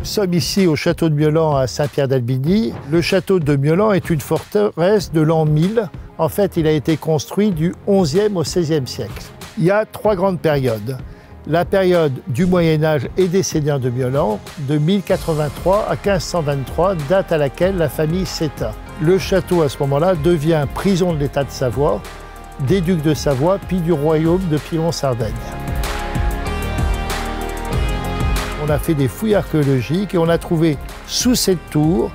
sommes ici au château de Mieulan à Saint-Pierre-d'Albigny. Le château de Mieulan est une forteresse de l'an 1000. En fait, il a été construit du XIe au XVIe siècle. Il y a 3 grandes périodes. La période du Moyen-Âge et des seigneurs de Mieulan, de 1083 à 1523, date à laquelle la famille s'éteint. Le château, à ce moment-là, devient prison de l'État de Savoie, des ducs de Savoie, puis du royaume de Piron-Sardaigne. On a fait des fouilles archéologiques et on a trouvé sous cette tour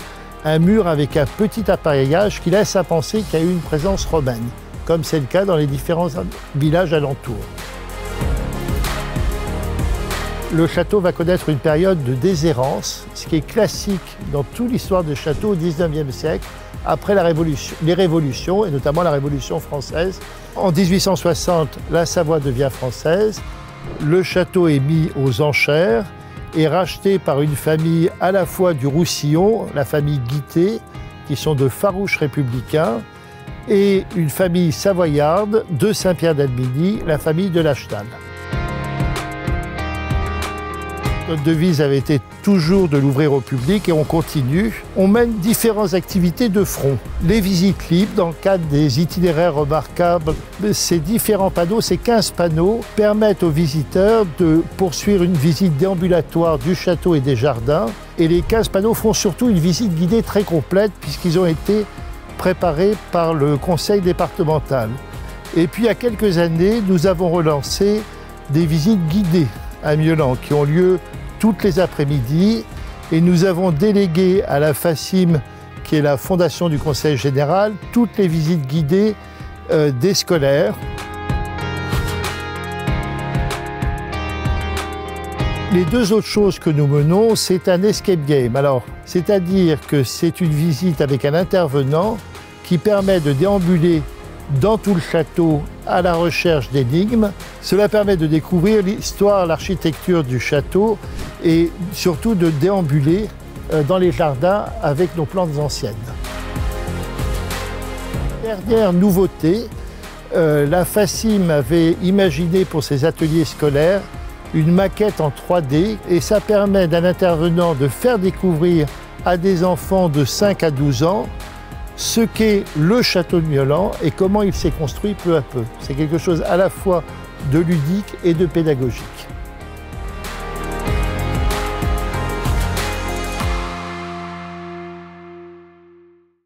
un mur avec un petit appareillage qui laisse à penser qu'il y a eu une présence romaine, comme c'est le cas dans les différents villages alentours. Le château va connaître une période de déshérence, ce qui est classique dans toute l'histoire des châteaux au XIXe siècle, après les révolutions, et notamment la Révolution française. En 1860, la Savoie devient française, le château est mis aux enchères et racheté par une famille à la fois du Roussillon, la famille Guité, qui sont de farouches républicains, et une famille savoyarde de Saint-Pierre-d'Albigny, la famille de Lachtal. Notre devise avait été toujours de l'ouvrir au public et on continue. On mène différentes activités de front. Les visites libres dans le cadre des itinéraires remarquables. Ces différents panneaux, ces 15 panneaux, permettent aux visiteurs de poursuivre une visite déambulatoire du château et des jardins. Et les 15 panneaux font surtout une visite guidée très complète puisqu'ils ont été préparés par le conseil départemental. Et puis il y a quelques années, nous avons relancé des visites guidées à Mieulan qui ont lieu toutes les après-midi et nous avons délégué à la FACIM, qui est la fondation du Conseil général, toutes les visites guidées des scolaires. Les 2 autres choses que nous menons, c'est un escape game. Alors, c'est-à-dire que c'est une visite avec un intervenant qui permet de déambuler dans tout le château à la recherche d'énigmes. Cela permet de découvrir l'histoire, l'architecture du château et surtout de déambuler dans les jardins avec nos plantes anciennes. Dernière nouveauté, la FACIM avait imaginé pour ses ateliers scolaires une maquette en 3D et ça permet d'un intervenant de faire découvrir à des enfants de 5 à 12 ans ce qu'est le château de Mieulan et comment il s'est construit peu à peu. C'est quelque chose à la fois de ludique et de pédagogique.